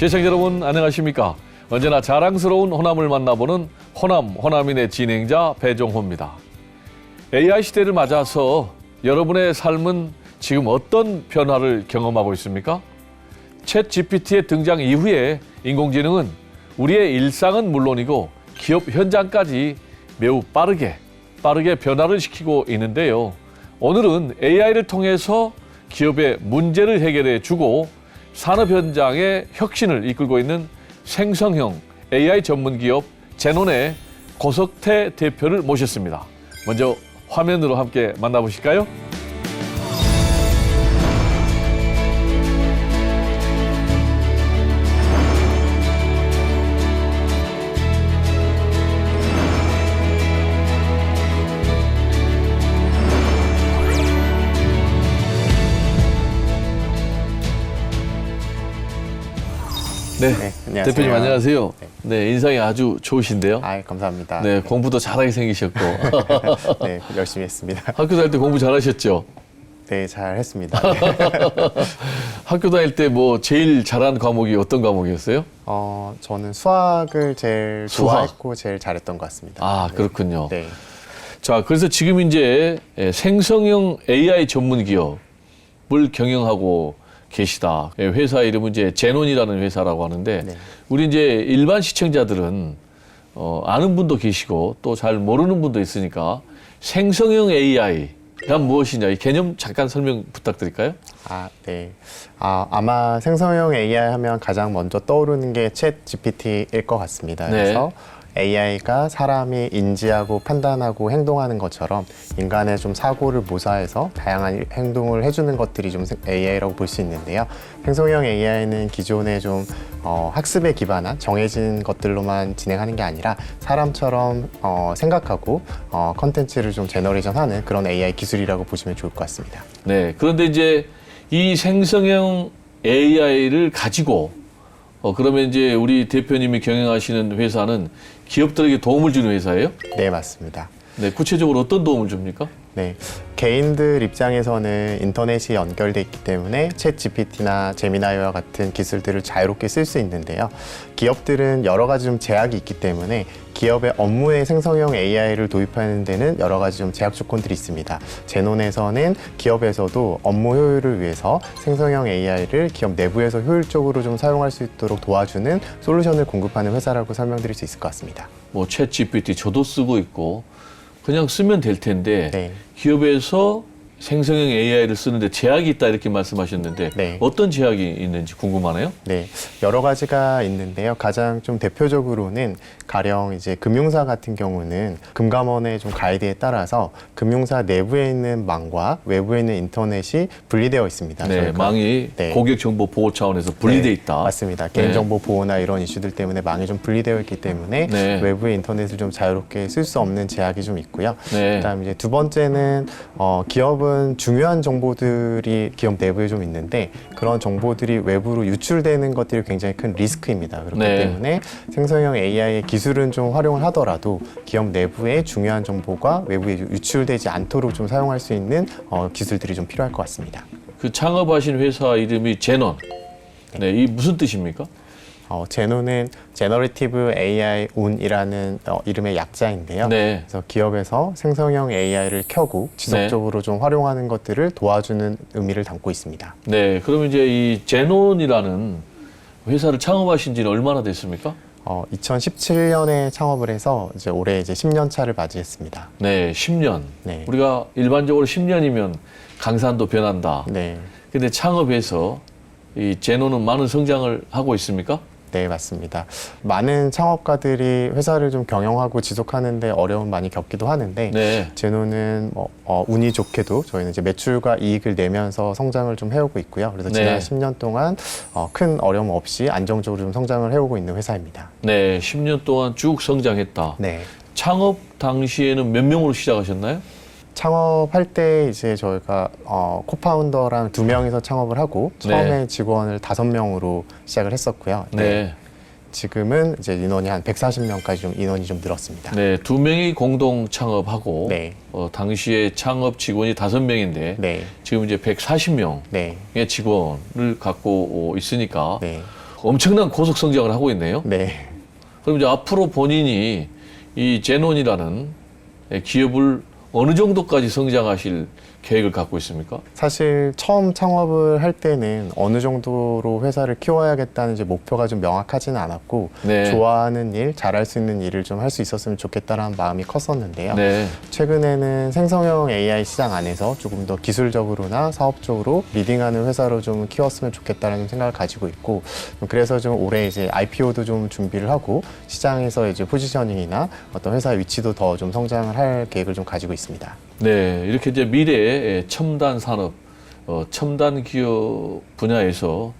시청자 여러분 안녕하십니까? 언제나 자랑스러운 호남을 만나보는 호남인의 진행자 배종호입니다. AI 시대를 맞아서 여러분의 삶은 지금 어떤 변화를 경험하고 있습니까? 챗 GPT의 등장 이후에 인공지능은 우리의 일상은 물론이고 기업 현장까지 매우 빠르게 변화를 시키고 있는데요. 오늘은 AI를 통해서 기업의 문제를 해결해 주고 산업 현장의 혁신을 이끌고 있는 생성형 AI 전문 기업 제논의 고석태 대표를 모셨습니다. 먼저 화면으로 함께 만나보실까요? 네, 안녕하세요. 대표님 안녕하세요. 네, 인상이 아주 좋으신데요. 아, 감사합니다. 네, 공부도 잘하게 생기셨고. 네, 열심히 했습니다. 학교 다닐 때 공부 잘하셨죠? 네, 잘 했습니다. 학교 다닐 때 뭐 제일 잘한 과목이 어떤 과목이었어요? 저는 수학을 제일 수학. 좋아했고 제일 잘했던 것 같습니다. 아, 네. 그렇군요. 네. 자, 그래서 지금 이제 생성형 AI 전문 기업을 경영하고 계시다. 회사 이름은 이제 제논이라는 회사라고 하는데 네. 우리 이제 일반 시청자들은 아는 분도 계시고 또 잘 모르는 분도 있으니까 생성형 AI가 무엇이냐 이 개념 잠깐 설명 부탁드릴까요? 네. 아마 생성형 AI 하면 가장 먼저 떠오르는 게 챗 GPT일 것 같습니다. 네. 그래서 AI가 사람이 인지하고 판단하고 행동하는 것처럼 인간의 좀 사고를 모사해서 다양한 행동을 해주는 것들이 좀 AI라고 볼 수 있는데요. 생성형 AI는 기존에 좀 학습에 기반한 정해진 것들로만 진행하는 게 아니라 사람처럼 생각하고 컨텐츠를 좀 제너레이션하는 그런 AI 기술이라고 보시면 좋을 것 같습니다. 네. 그런데 이제 이 생성형 AI를 가지고 그러면 이제 우리 대표님이 경영하시는 회사는 기업들에게 도움을 주는 회사예요? 네, 맞습니다. 네, 구체적으로 어떤 도움을 줍니까? 네, 개인들 입장에서는 인터넷이 연결돼 있기 때문에 챗 GPT나 제미나이와 같은 기술들을 자유롭게 쓸 수 있는데요. 기업들은 여러 가지 좀 제약이 있기 때문에 기업의 업무에 생성형 AI를 도입하는 데는 여러 가지 좀 제약 조건들이 있습니다. 제논에서는 기업에서도 업무 효율을 위해서 생성형 AI를 기업 내부에서 효율적으로 좀 사용할 수 있도록 도와주는 솔루션을 공급하는 회사라고 설명드릴 수 있을 것 같습니다. 뭐 챗 GPT 저도 쓰고 있고 그냥 쓰면 될 텐데 네. 기업에서 생성형 AI를 쓰는데 제약이 있다 이렇게 말씀하셨는데 네. 어떤 제약이 있는지 궁금하네요. 네, 여러 가지가 있는데요. 가장 좀 대표적으로는 가령 이제 금융사 같은 경우는 금감원의 좀 가이드에 따라서 금융사 내부에 있는 망과 외부에 있는 인터넷이 분리되어 있습니다. 네, 저희가. 망이 네. 고객 정보 보호 차원에서 분리돼 네, 있다. 맞습니다. 개인정보 보호나 이런 이슈들 때문에 망이 좀 분리되어 있기 때문에 네. 외부의 인터넷을 좀 자유롭게 쓸 수 없는 제약이 좀 있고요. 네. 그다음 이제 두 번째는 기업은 중요한 정보들이 기업 내부에 좀 있는데 그런 정보들이 외부로 유출되는 것들이 굉장히 큰 리스크입니다. 그렇기 네. 때문에 생성형 AI의 기술은 좀 활용을 하더라도 기업 내부의 중요한 정보가 외부에 유출되지 않도록 좀 사용할 수 있는 기술들이 좀 필요할 것 같습니다. 그 창업하신 회사 이름이 제논. 네, 이 무슨 뜻입니까? 제논은 제너레이티브 AI 온이라는 이름의 약자인데요. 네. 그래서 기업에서 생성형 AI를 켜고 지속적으로 좀 활용하는 것들을 도와주는 의미를 담고 있습니다. 네, 그러면 이제 이 제논이라는 회사를 창업하신 지는 얼마나 됐습니까? 2017년에 창업을 해서 이제 올해 이제 10년 차를 맞이했습니다. 네, 10년. 네. 우리가 일반적으로 10년이면 강산도 변한다. 네. 근데 창업해서 이 제논은 많은 성장을 하고 있습니까? 네, 맞습니다. 많은 창업가들이 회사를 좀 경영하고 지속하는데 어려움 많이 겪기도 하는데 네. 제논은 운이 좋게도 저희는 이제 매출과 이익을 내면서 성장을 좀 해오고 있고요. 그래서 네. 지난 10년 동안 큰 어려움 없이 안정적으로 좀 성장을 해오고 있는 회사입니다. 네, 10년 동안 쭉 성장했다. 네. 창업 당시에는 몇 명으로 시작하셨나요? 창업할 때 이제 저희가 코파운더랑 2명이서 창업을 하고 처음에 네. 직원을 5명으로 시작을 했었고요. 네. 지금은 이제 인원이 한 140명까지 좀 인원이 좀 늘었습니다. 네, 2명이 공동 창업하고 네. 당시에 창업 직원이 5명인데 네. 지금 이제 140명의 네. 직원을 갖고 있으니까 네. 엄청난 고속 성장을 하고 있네요. 네. 그럼 이제 앞으로 본인이 이 제논이라는 기업을 어느 정도까지 성장하실 계획을 갖고 있습니까? 사실 처음 창업을 할 때는 어느 정도로 회사를 키워야겠다는 이제 목표가 좀 명확하지는 않았고 네. 좋아하는 일, 잘할 수 있는 일을 좀 할 수 있었으면 좋겠다라는 마음이 컸었는데요. 네. 최근에는 생성형 AI 시장 안에서 조금 더 기술적으로나 사업적으로 리딩하는 회사로 좀 키웠으면 좋겠다는 생각을 가지고 있고 그래서 좀 올해 이제 IPO도 좀 준비를 하고 시장에서 이제 포지셔닝이나 어떤 회사 위치도 더 좀 성장을 할 계획을 좀 가지고 있습니다. 네, 이렇게 이제 미래의 첨단 산업, 첨단 기업 분야에서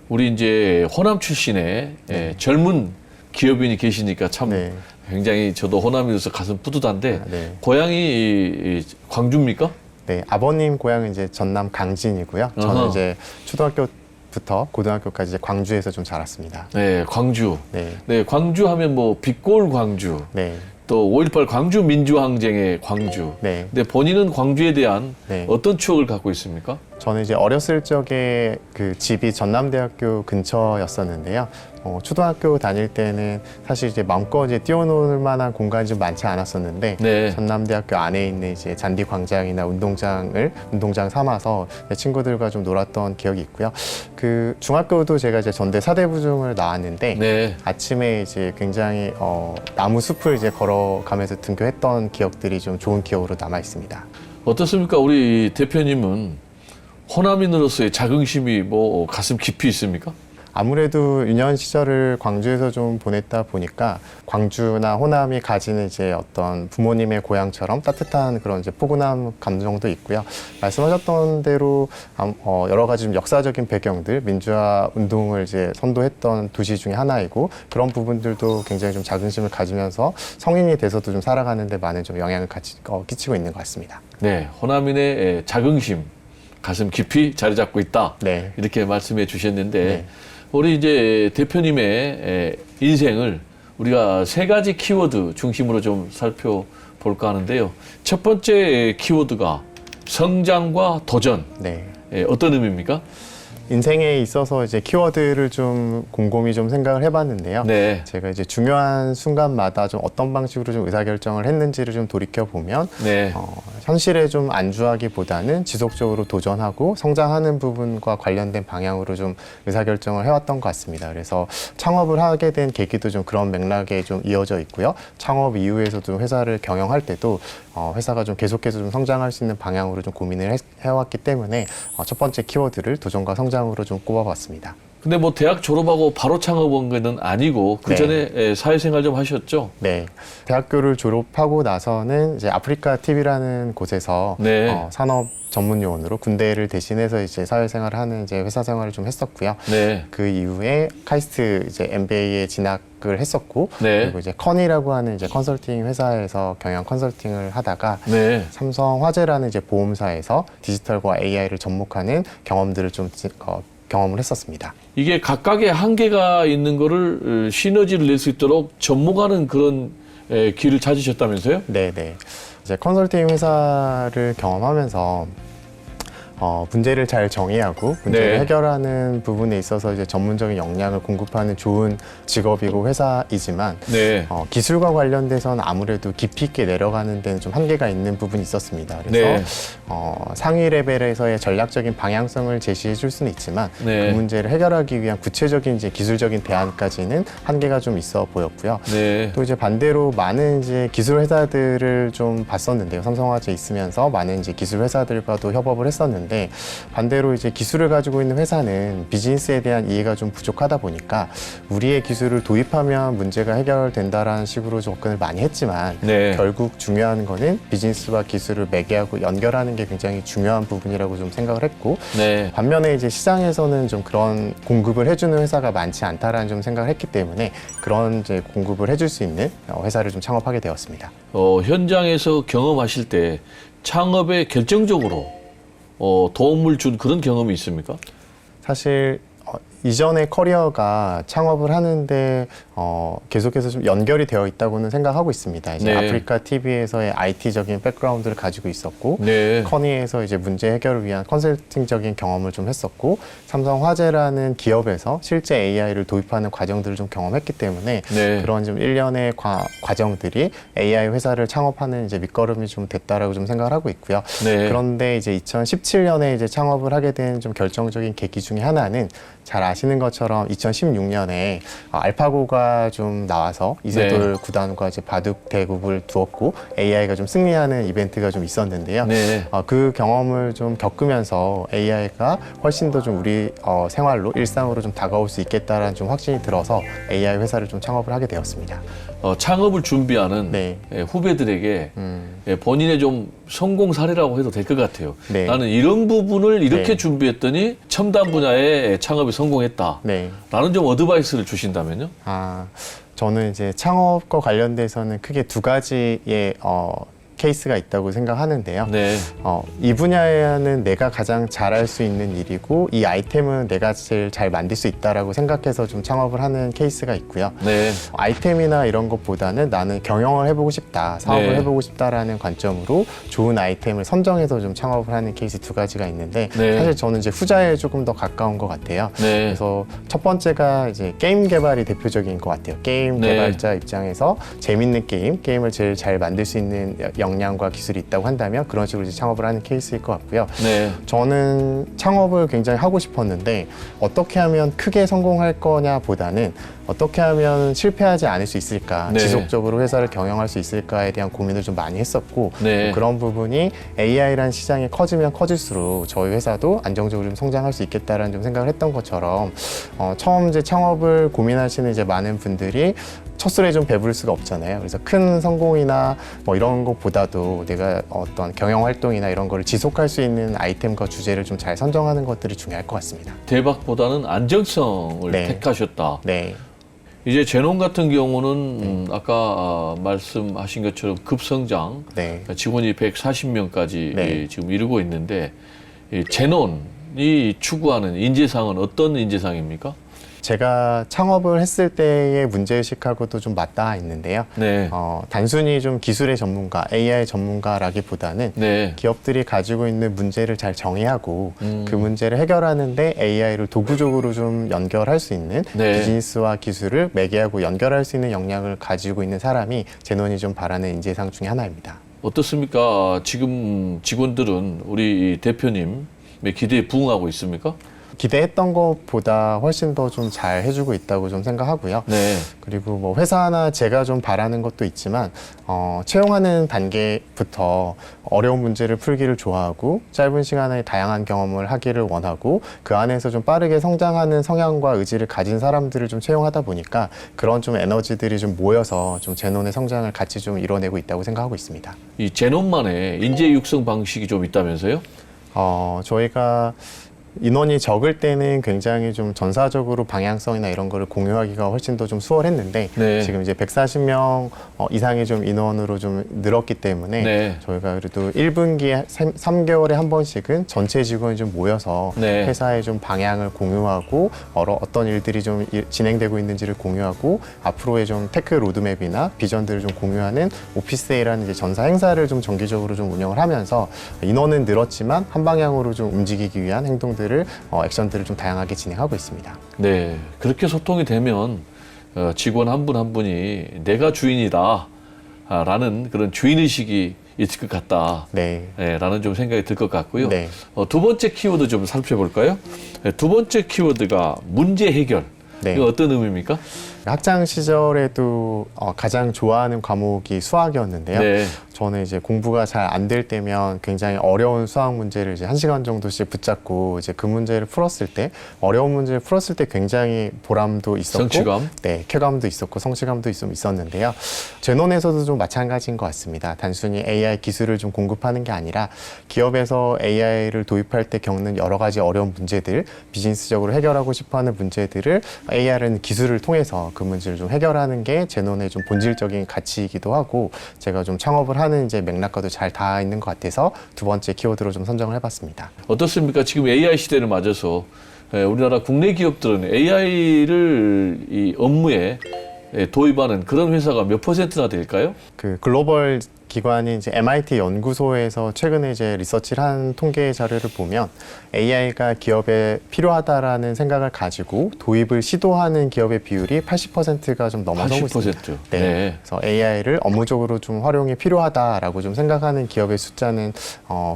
우리 이제 호남 출신의 젊은 기업인이 계시니까 참 네. 굉장히 저도 호남이로서 가슴 뿌듯한데 네. 고향이 이 광주입니까? 네, 아버님 고향은 이제 전남 강진이고요. 어허. 저는 이제 초등학교부터 고등학교까지 이제 광주에서 좀 자랐습니다. 네, 광주. 네, 네, 광주 하면 뭐 빛골 광주, 네, 또 5.18 광주 민주항쟁의 광주. 네. 근데 본인은 광주에 대한 네. 어떤 추억을 갖고 있습니까? 저는 이제 어렸을 적에 그 집이 전남대학교 근처였었는데요. 초등학교 다닐 때는 사실 이제 마음껏 이제 뛰어놀 만한 공간이 좀 많지 않았었는데 네. 전남대학교 안에 있는 이제 잔디 광장이나 운동장 삼아서 친구들과 좀 놀았던 기억이 있고요. 그 중학교도 제가 이제 전대 사대부중을 나왔는데 네. 아침에 이제 굉장히 나무 숲을 이제 걸어가면서 등교했던 기억들이 좀 좋은 기억으로 남아 있습니다. 어떻습니까? 우리 대표님은 호남인으로서의 자긍심이 뭐 가슴 깊이 있습니까? 아무래도 유년 시절을 광주에서 좀 보냈다 보니까 광주나 호남이 가지는 이제 어떤 부모님의 고향처럼 따뜻한 그런 이제 포근함 감정도 있고요. 말씀하셨던 대로 여러 가지 좀 역사적인 배경들, 민주화 운동을 이제 선도했던 도시 중에 하나이고 그런 부분들도 굉장히 좀 자긍심을 가지면서 성인이 돼서도 좀 살아가는데 많은 좀 영향을 끼치고 있는 것 같습니다. 네, 호남인의 자긍심, 가슴 깊이 자리 잡고 있다. 네. 이렇게 말씀해 주셨는데 네. 우리 이제 대표님의 인생을 우리가 세 가지 키워드 중심으로 좀 살펴볼까 하는데요. 첫 번째 키워드가 성장과 도전. 네. 어떤 의미입니까? 인생에 있어서 이제 키워드를 좀 곰곰이 좀 생각을 해봤는데요. 네. 제가 이제 중요한 순간마다 좀 어떤 방식으로 좀 의사결정을 했는지를 좀 돌이켜 보면 네. 현실에 좀 안주하기보다는 지속적으로 도전하고 성장하는 부분과 관련된 방향으로 좀 의사결정을 해왔던 것 같습니다. 그래서 창업을 하게 된 계기도 좀 그런 맥락에 좀 이어져 있고요. 창업 이후에서도 회사를 경영할 때도 회사가 좀 계속해서 좀 성장할 수 있는 방향으로 좀 고민을 해왔기 때문에 첫 번째 키워드를 도전과 성장으로 좀 꼽아봤습니다. 근데 뭐 대학 졸업하고 바로 창업한 건 아니고 그 전에 사회생활 좀 하셨죠? 네. 대학교를 졸업하고 나서는 이제 아프리카 TV라는 곳에서 네. 산업 전문 요원으로 군대를 대신해서 이제 사회생활을 하는 이제 회사 생활을 좀 했었고요. 네. 그 이후에 카이스트 이제 MBA에 진학을 했었고 네. 그리고 이제 커니라고 하는 이제 컨설팅 회사에서 경영 컨설팅을 하다가 네. 삼성화재라는 이제 보험사에서 디지털과 AI를 접목하는 경험들을 좀 경험을 했었습니다. 이게 각각의 한계가 있는 거를 시너지를 낼 수 있도록 접목하는 그런 길을 찾으셨다면서요? 네네. 이제 컨설팅 회사를 경험하면서 문제를 잘 정의하고 문제를 네. 해결하는 부분에 있어서 이제 전문적인 역량을 공급하는 좋은 직업이고 회사이지만 네. 기술과 관련돼서는 아무래도 깊이 있게 내려가는 데는 좀 한계가 있는 부분이 있었습니다. 그래서 네. 상위 레벨에서의 전략적인 방향성을 제시해 줄 수는 있지만 네. 그 문제를 해결하기 위한 구체적인 이제 기술적인 대안까지는 한계가 좀 있어 보였고요. 네. 또 이제 반대로 많은 이제 기술 회사들을 좀 봤었는데요. 삼성화재 있으면서 많은 이제 기술 회사들과도 협업을 했었는데 반대로 이제 기술을 가지고 있는 회사는 비즈니스에 대한 이해가 좀 부족하다 보니까 우리의 기술을 도입하면 문제가 해결된다라는 식으로 접근을 많이 했지만 네. 결국 중요한 거는 비즈니스와 기술을 매개하고 연결하는 게 굉장히 중요한 부분이라고 좀 생각을 했고 네. 반면에 이제 시장에서는 좀 그런 공급을 해주는 회사가 많지 않다라는 좀 생각을 했기 때문에 그런 이제 공급을 해줄 수 있는 회사를 좀 창업하게 되었습니다. 현장에서 경험하실 때 창업에 결정적으로 도움을 준 그런 경험이 있습니까? 사실 이전의 커리어가 창업을 하는데 계속해서 좀 연결이 되어 있다고는 생각하고 있습니다. 이제 네. 아프리카 TV에서의 IT적인 백그라운드를 가지고 있었고, 네. 커니에서 이제 문제 해결을 위한 컨설팅적인 경험을 좀 했었고, 삼성화재라는 기업에서 실제 AI를 도입하는 과정들을 좀 경험했기 때문에 네. 그런 좀 일련의 과정들이 AI 회사를 창업하는 이제 밑거름이 좀 됐다라고 좀 생각을 하고 있고요. 네. 그런데 이제 2017년에 이제 창업을 하게 된 좀 결정적인 계기 중에 하나는 잘 아시는 것처럼 2016년에 알파고가 좀 나와서 이세돌 네. 구단과 이제 바둑 대국을 두었고 AI가 좀 승리하는 이벤트가 좀 있었는데요. 네. 그 경험을 좀 겪으면서 AI가 훨씬 더 좀 우리 생활로 일상으로 좀 다가올 수 있겠다라는 좀 확신이 들어서 AI 회사를 좀 창업을 하게 되었습니다. 창업을 준비하는 네. 후배들에게 본인의 좀 성공 사례라고 해도 될 것 같아요. 네. 나는 이런 부분을 이렇게 네. 준비했더니 첨단 분야의 창업이 성공했다. 네. 라는 좀 어드바이스를 주신다면요? 저는 이제 창업과 관련돼서는 크게 두 가지의 케이스가 있다고 생각하는데요. 네. 이 분야는 내가 가장 잘할 수 있는 일이고 이 아이템은 내가 제일 잘 만들 수 있다라고 생각해서 좀 창업을 하는 케이스가 있고요. 네. 아이템이나 이런 것보다는 나는 경영을 해보고 싶다, 사업을 네. 해보고 싶다라는 관점으로 좋은 아이템을 선정해서 좀 창업을 하는 케이스 두 가지가 있는데 네. 사실 저는 이제 후자에 조금 더 가까운 것 같아요. 네. 그래서 첫 번째가 이제 게임 개발이 대표적인 것 같아요. 게임 네. 개발자 입장에서 재밌는 게임을 제일 잘 만들 수 있는 역량과 기술이 있다고 한다면 그런 식으로 이제 창업을 하는 케이스일 것 같고요. 네. 저는 창업을 굉장히 하고 싶었는데 어떻게 하면 크게 성공할 거냐 보다는 어떻게 하면 실패하지 않을 수 있을까, 네. 지속적으로 회사를 경영할 수 있을까에 대한 고민을 좀 많이 했었고 네. 그런 부분이 AI라는 시장이 커지면 커질수록 저희 회사도 안정적으로 좀 성장할 수 있겠다라는 좀 생각을 했던 것처럼 처음 이제 창업을 고민하시는 이제 많은 분들이 첫 술에 좀 배부를 수가 없잖아요. 그래서 큰 성공이나 뭐 이런 것보다도 내가 어떤 경영 활동이나 이런 거를 지속할 수 있는 아이템과 주제를 좀 잘 선정하는 것들이 중요할 것 같습니다. 대박보다는 안정성을 네. 택하셨다. 네, 이제 제논 같은 경우는 아까 말씀하신 것처럼 급성장, 네. 직원이 140명까지 네. 지금 이루고 있는데 이 제논이 추구하는 인재상은 어떤 인재상입니까? 제가 창업을 했을 때의 문제의식하고도 좀 맞닿아 있는데요. 네. 단순히 좀 기술의 전문가, AI 전문가라기보다는 네. 기업들이 가지고 있는 문제를 잘 정의하고 그 문제를 해결하는데 AI를 도구적으로 좀 연결할 수 있는 네. 비즈니스와 기술을 매개하고 연결할 수 있는 역량을 가지고 있는 사람이 제논이 좀 바라는 인재상 중에 하나입니다. 어떻습니까? 지금 직원들은 우리 대표님의 기대에 부응하고 있습니까? 기대했던 것보다 훨씬 더 좀 잘 해주고 있다고 좀 생각하고요. 네. 그리고 뭐 회사나 제가 좀 바라는 것도 있지만 채용하는 단계부터 어려운 문제를 풀기를 좋아하고 짧은 시간에 다양한 경험을 하기를 원하고 그 안에서 좀 빠르게 성장하는 성향과 의지를 가진 사람들을 좀 채용하다 보니까 그런 좀 에너지들이 좀 모여서 좀 제논의 성장을 같이 좀 이뤄내고 있다고 생각하고 있습니다. 이 제논만의 인재 육성 방식이 좀 있다면서요? 저희가 인원이 적을 때는 굉장히 좀 전사적으로 방향성이나 이런 거를 공유하기가 훨씬 더 좀 수월했는데 네. 지금 이제 140명 이상의 좀 인원으로 좀 늘었기 때문에 네. 저희가 그래도 1분기에 3개월에 한 번씩은 전체 직원이 좀 모여서 네. 회사의 좀 방향을 공유하고 어떤 일들이 좀 진행되고 있는지를 공유하고 앞으로의 좀 테크 로드맵이나 비전들을 좀 공유하는 오피스데이라는 이제 전사 행사를 좀 정기적으로 좀 운영을 하면서 인원은 늘었지만 한 방향으로 좀 움직이기 위한 행동들 액션들을 좀 다양하게 진행하고 있습니다. 네. 그렇게 소통이 되면 직원 한 분 한 분이 내가 주인이다 라는 그런 주인의식이 있을 것 같다. 네. 네, 라는 좀 생각이 들 것 같고요. 네. 두 번째 키워드 좀 살펴볼까요? 두 번째 키워드가 문제 해결. 네. 이거 어떤 의미입니까? 학창 시절에도 가장 좋아하는 과목이 수학이었는데요. 네. 저는 이제 공부가 잘 안 될 때면 굉장히 어려운 수학 문제를 이제 1시간 정도씩 붙잡고 이제 그 문제를 풀었을 때 어려운 문제를 풀었을 때 굉장히 보람도 있었고 성취감? 네, 쾌감도 있었고 성취감도 좀 있었는데요. 제논에서도 좀 마찬가지인 것 같습니다. 단순히 AI 기술을 좀 공급하는 게 아니라 기업에서 AI를 도입할 때 겪는 여러 가지 어려운 문제들, 비즈니스적으로 해결하고 싶어하는 문제들을 AI라는 기술을 통해서 그 문제를 좀 해결하는 게 제논의 좀 본질적인 가치이기도 하고 제가 좀 창업을 하는 이제 맥락과도 잘 닿아 있는 것 같아서 두 번째 키워드로 좀 선정을 해봤습니다. 어떻습니까? 지금 AI 시대를 맞아서 우리나라 국내 기업들은 AI를 이 업무에 도입하는 그런 회사가 몇 퍼센트나 될까요? 그 글로벌 기관인 이제 MIT 연구소에서 최근에 이제 리서치를 한 통계 자료를 보면 AI가 기업에 필요하다라는 생각을 가지고 도입을 시도하는 기업의 비율이 80%가 좀 넘어서고 80%. 있습니다. 네. 그래서 AI를 업무적으로 좀 활용이 필요하다라고 좀 생각하는 기업의 숫자는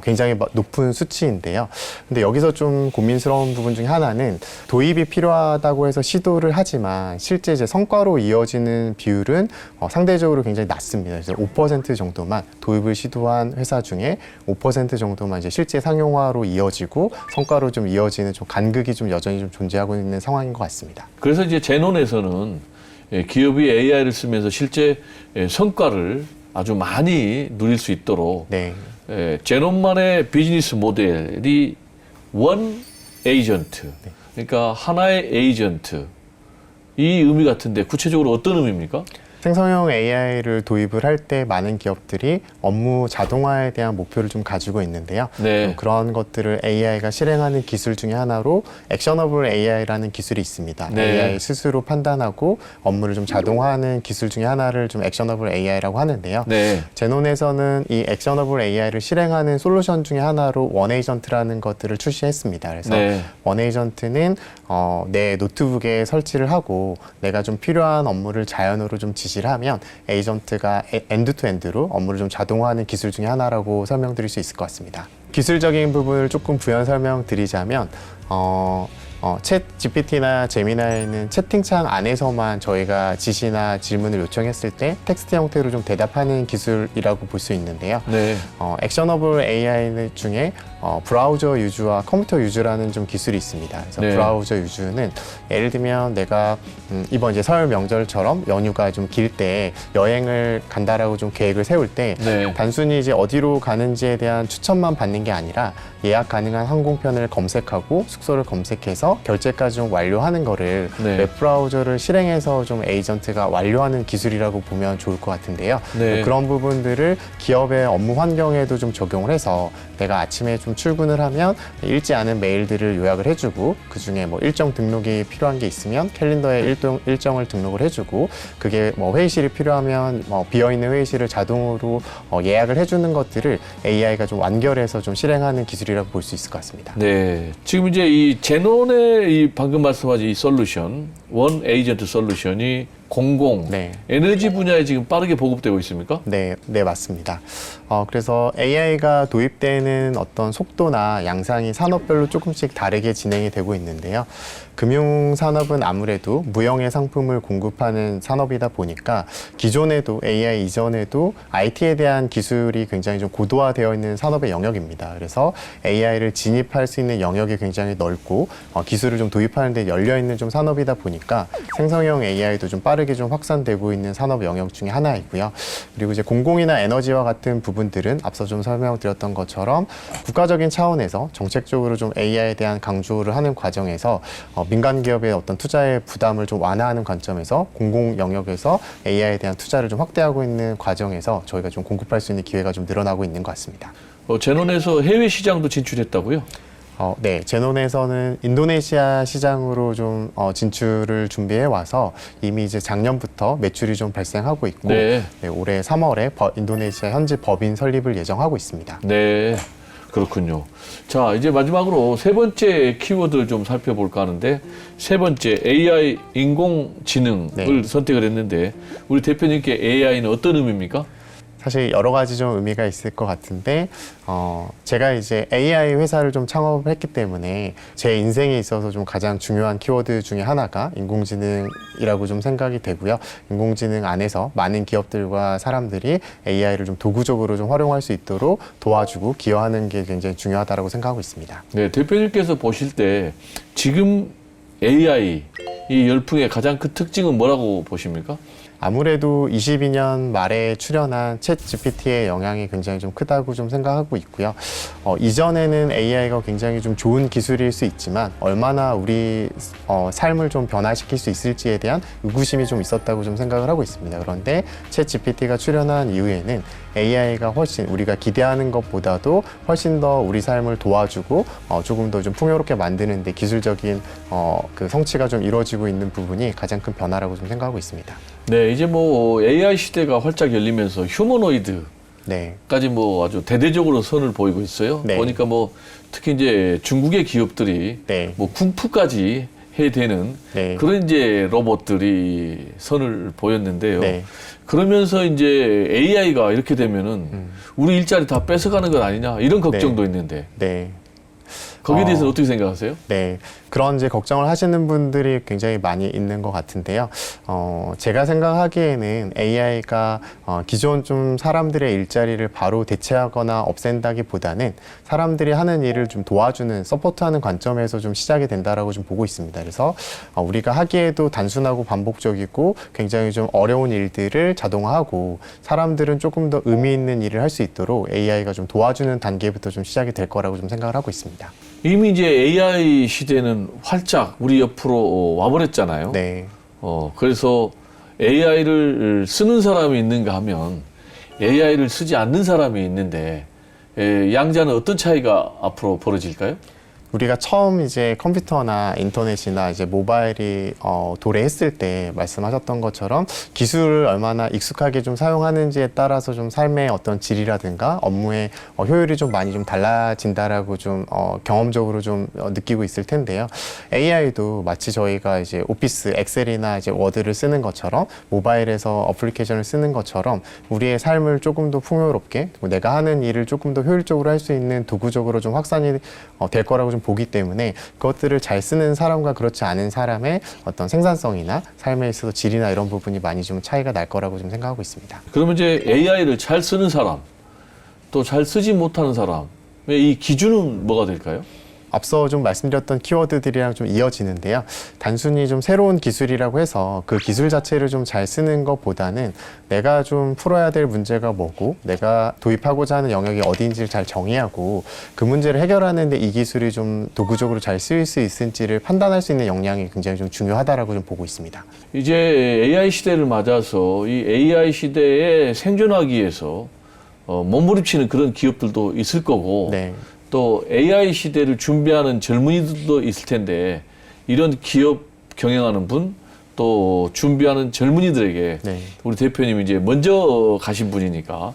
굉장히 높은 수치인데요. 근데 여기서 좀 고민스러운 부분 중에 하나는 도입이 필요하다고 해서 시도를 하지만 실제 이제 성과로 이어지는 비율은 상대적으로 굉장히 낮습니다. 그래서 5% 정도만 도입을 시도한 회사 중에 5% 정도만 이제 실제 상용화로 이어지고 성과로 좀 이어지는 좀 간극이 좀 여전히 좀 존재하고 있는 상황인 것 같습니다. 그래서 이제 제논에서는 기업이 AI를 쓰면서 실제 성과를 아주 많이 누릴 수 있도록 네. 제논만의 비즈니스 모델이 원 에이전트, 그러니까 하나의 에이전트 이 의미 같은데 구체적으로 어떤 의미입니까? 생성형 AI를 도입을 할 때 많은 기업들이 업무 자동화에 대한 목표를 좀 가지고 있는데요. 네. 그런 것들을 AI가 실행하는 기술 중에 하나로 액셔너블 AI라는 기술이 있습니다. 네. AI 스스로 판단하고 업무를 좀 자동화하는 기술 중에 하나를 좀 액셔너블 AI라고 하는데요. 네. 제논에서는 이 액셔너블 AI를 실행하는 솔루션 중에 하나로 원에이전트라는 것들을 출시했습니다. 그래서 네. 원에이전트는 내 노트북에 설치를 하고 내가 좀 필요한 업무를 자연으로 좀 지시를 하면 에이전트가 엔드투엔드로 업무를 좀 자동화하는 기술 중에 하나라고 설명드릴 수 있을 것 같습니다. 기술적인 부분을 조금 부연 설명드리자면 챗 GPT나 제미나이는 채팅창 안에서만 저희가 지시나 질문을 요청했을 때 텍스트 형태로 좀 대답하는 기술이라고 볼 수 있는데요. 네. 액셔너블 AI 중에 브라우저 유즈와 컴퓨터 유즈라는 좀 기술이 있습니다. 그래서 네. 브라우저 유즈는 예를 들면 내가 이번 이제 설 명절처럼 연휴가 좀 길 때 여행을 간다라고 좀 계획을 세울 때 네. 단순히 이제 어디로 가는지에 대한 추천만 받는 게 아니라 예약 가능한 항공편을 검색하고 숙소를 검색해서 결제까지 좀 완료하는 거를 네. 웹브라우저를 실행해서 좀 에이전트가 완료하는 기술이라고 보면 좋을 것 같은데요. 네. 그런 부분들을 기업의 업무 환경에도 좀 적용을 해서 내가 아침에 좀 출근을 하면 읽지 않은 메일들을 요약을 해주고 그중에 뭐 일정 등록이 필요한 게 있으면 캘린더에 일정을 등록을 해주고 그게 뭐 회의실이 필요하면 비어있는 회의실을 자동으로 예약을 해주는 것들을 AI가 좀 완결해서 좀 실행하는 기술이라고 볼 수 있을 것 같습니다. 네. 지금 이제 이 제논의 이 방금 말씀하신 이 솔루션, 원 에이전트 솔루션이 공공, 네. 에너지 분야에 지금 빠르게 보급되고 있습니까? 네, 네, 맞습니다. 그래서 AI가 도입되는 어떤 속도나 양상이 산업별로 조금씩 다르게 진행이 되고 있는데요. 금융산업은 아무래도 무형의 상품을 공급하는 산업이다 보니까 기존에도 AI 이전에도 IT에 대한 기술이 굉장히 좀 고도화되어 있는 산업의 영역입니다. 그래서 AI를 진입할 수 있는 영역이 굉장히 넓고 기술을 좀 도입하는 데 열려 있는 좀 산업이다 보니까 생성형 AI도 좀 빠르게 좀 확산되고 있는 산업 영역 중에 하나이고요. 그리고 이제 공공이나 에너지와 같은 부분들은 앞서 좀 설명드렸던 것처럼 국가적인 차원에서 정책적으로 좀 AI에 대한 강조를 하는 과정에서 민간 기업의 어떤 투자의 부담을 좀 완화하는 관점에서 공공 영역에서 AI에 대한 투자를 좀 확대하고 있는 과정에서 저희가 좀 공급할 수 있는 기회가 좀 늘어나고 있는 것 같습니다. 제논에서 해외 시장도 진출했다고요? 네, 제논에서는 인도네시아 시장으로 좀 진출을 준비해 와서 이미 이제 작년부터 매출이 좀 발생하고 있고 네. 네, 올해 3월에 인도네시아 현지 법인 설립을 예정하고 있습니다. 네. 그렇군요. 자, 이제 마지막으로 세 번째 키워드를 좀 살펴볼까 하는데 세 번째 AI 인공지능을 네. 선택을 했는데 우리 대표님께 AI는 어떤 의미입니까? 사실 여러 가지 좀 의미가 있을 것 같은데 제가 이제 AI 회사를 좀 창업했기 때문에 제 인생에 있어서 좀 가장 중요한 키워드 중에 하나가 인공지능이라고 좀 생각이 되고요. 인공지능 안에서 많은 기업들과 사람들이 AI를 좀 도구적으로 좀 활용할 수 있도록 도와주고 기여하는 게 굉장히 중요하다고 생각하고 있습니다. 네, 대표님께서 보실 때 지금 AI 이 열풍의 가장 큰 특징은 뭐라고 보십니까? 아무래도 22년 말에 출현한 챗 GPT의 영향이 굉장히 좀 크다고 좀 생각하고 있고요. 이전에는 AI가 굉장히 좀 좋은 기술일 수 있지만 얼마나 우리 삶을 좀 변화시킬 수 있을지에 대한 의구심이 좀 있었다고 좀 생각을 하고 있습니다. 그런데 챗 GPT가 출현한 이후에는 AI가 훨씬 우리가 기대하는 것보다도 훨씬 더 우리 삶을 도와주고 조금 더 좀 풍요롭게 만드는데 기술적인 그 성취가 좀 이루어지고 있는 부분이 가장 큰 변화라고 좀 생각하고 있습니다. 네, 이제 뭐 AI 시대가 활짝 열리면서 휴머노이드 네. 까지 뭐 아주 대대적으로 선을 보이고 있어요. 네. 보니까 뭐 특히 이제 중국의 기업들이 네. 뭐 궁푸까지 해대는 네. 그런 이제 로봇들이 선을 보였는데요. 네. 그러면서 이제 AI가 이렇게 되면은 우리 일자리 다 뺏어가는 것 아니냐 이런 걱정도 있는데 네. 거기에 대해서는 어떻게 생각하세요? 네, 그런 이제 걱정을 하시는 분들이 굉장히 많이 있는 것 같은데요. 제가 생각하기에는 AI가 기존 좀 사람들의 일자리를 바로 대체하거나 없앤다기보다는 사람들이 하는 일을 좀 도와주는, 서포트하는 관점에서 좀 시작이 된다라고 좀 보고 있습니다. 그래서 우리가 하기에도 단순하고 반복적이고 굉장히 좀 어려운 일들을 자동화하고 사람들은 조금 더 의미 있는 일을 할 수 있도록 AI가 좀 도와주는 단계부터 좀 시작이 될 거라고 좀 생각을 하고 있습니다. 이미 이제 AI 시대는 활짝 우리 옆으로 와버렸잖아요. 네. 그래서 AI를 쓰는 사람이 있는가 하면 AI를 쓰지 않는 사람이 있는데 양자는 어떤 차이가 앞으로 벌어질까요? 우리가 처음 이제 컴퓨터나 인터넷이나 이제 모바일이 도래했을 때 말씀하셨던 것처럼 기술을 얼마나 익숙하게 좀 사용하는지에 따라서 좀 삶의 어떤 질이라든가 업무의 효율이 좀 많이 좀 달라진다라고 좀 경험적으로 좀 느끼고 있을 텐데요. AI도 마치 저희가 이제 오피스, 엑셀이나 이제 워드를 쓰는 것처럼 모바일에서 어플리케이션을 쓰는 것처럼 우리의 삶을 조금 더 풍요롭게 내가 하는 일을 조금 더 효율적으로 할 수 있는 도구적으로 좀 확산이 될 거라고 좀 보기 때문에 그것들을 잘 쓰는 사람과 그렇지 않은 사람의 어떤 생산성이나 삶에 있어서 질이나 이런 부분이 많이 좀 차이가 날 거라고 좀 생각하고 있습니다. 그러면 이제 AI를 잘 쓰는 사람, 또 잘 쓰지 못하는 사람의 이 기준은 뭐가 될까요? 앞서 좀 말씀드렸던 키워드들이랑 좀 이어지는데요. 단순히 좀 새로운 기술이라고 해서 그 기술 자체를 좀 잘 쓰는 것보다는 내가 좀 풀어야 될 문제가 뭐고 내가 도입하고자 하는 영역이 어디인지를 잘 정의하고 그 문제를 해결하는데 이 기술이 좀 도구적으로 잘 쓰일 수 있을지를 판단할 수 있는 역량이 굉장히 좀 중요하다라고 좀 보고 있습니다. 이제 AI 시대를 맞아서 이 AI 시대에 생존하기 위해서 몸부림치는 그런 기업들도 있을 거고 네. 또 AI 시대를 준비하는 젊은이들도 있을 텐데 이런 기업 경영하는 분 또 준비하는 젊은이들에게 네. 우리 대표님이 이제 먼저 가신 분이니까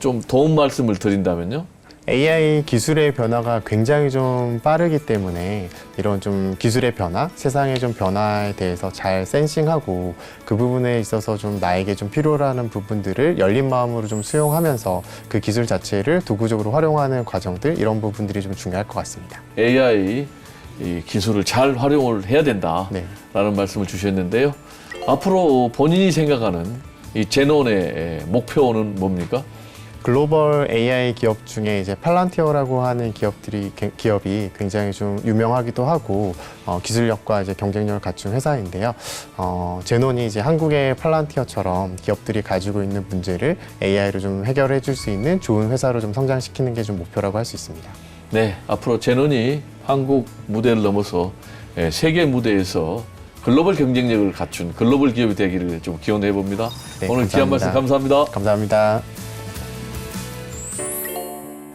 좀 도움 말씀을 드린다면요. AI 기술의 변화가 굉장히 좀 빠르기 때문에 이런 좀 기술의 변화, 세상의 좀 변화에 대해서 잘 센싱하고 그 부분에 있어서 좀 나에게 좀 필요하는 부분들을 열린 마음으로 좀 수용하면서 그 기술 자체를 도구적으로 활용하는 과정들 이런 부분들이 좀 중요할 것 같습니다. AI 이 기술을 잘 활용을 해야 된다라는 네. 말씀을 주셨는데요. 앞으로 본인이 생각하는 이 제논의 목표는 뭡니까? 글로벌 AI 기업 중에 이제 팔란티어라고 하는 기업이 굉장히 좀 유명하기도 하고 기술력과 이제 경쟁력을 갖춘 회사인데요. 제논이 이제 한국의 팔란티어처럼 기업들이 가지고 있는 문제를 AI로 좀 해결해 줄 수 있는 좋은 회사로 좀 성장시키는 게 좀 목표라고 할 수 있습니다. 네, 앞으로 제논이 한국 무대를 넘어서 세계 무대에서 글로벌 경쟁력을 갖춘 글로벌 기업이 되기를 좀 기원해 봅니다. 네, 오늘 귀한 말씀 감사합니다. 감사합니다.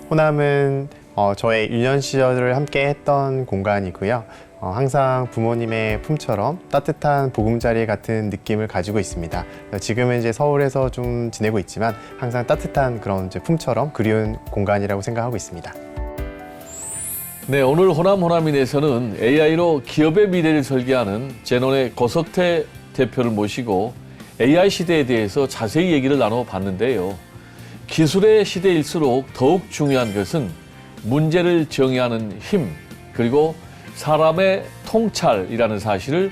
호남은 저의 유년 시절을 함께 했던 공간이고요. 항상 부모님의 품처럼 따뜻한 보금자리 같은 느낌을 가지고 있습니다. 지금은 이제 서울에서 좀 지내고 있지만 항상 따뜻한 그런 이제 품처럼 그리운 공간이라고 생각하고 있습니다. 네, 오늘 호남호남인에서는 AI로 기업의 미래를 설계하는 제논의 고석태 대표를 모시고 AI 시대에 대해서 자세히 얘기를 나눠봤는데요. 기술의 시대일수록 더욱 중요한 것은 문제를 정의하는 힘, 그리고 사람의 통찰이라는 사실을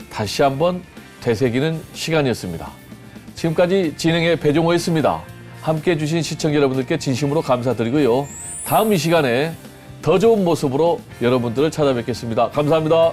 다시 한번 되새기는 시간이었습니다. 지금까지 진행의 배종호였습니다. 함께해 주신 시청자 여러분들께 진심으로 감사드리고요. 다음 이 시간에 더 좋은 모습으로 여러분들을 찾아뵙겠습니다. 감사합니다.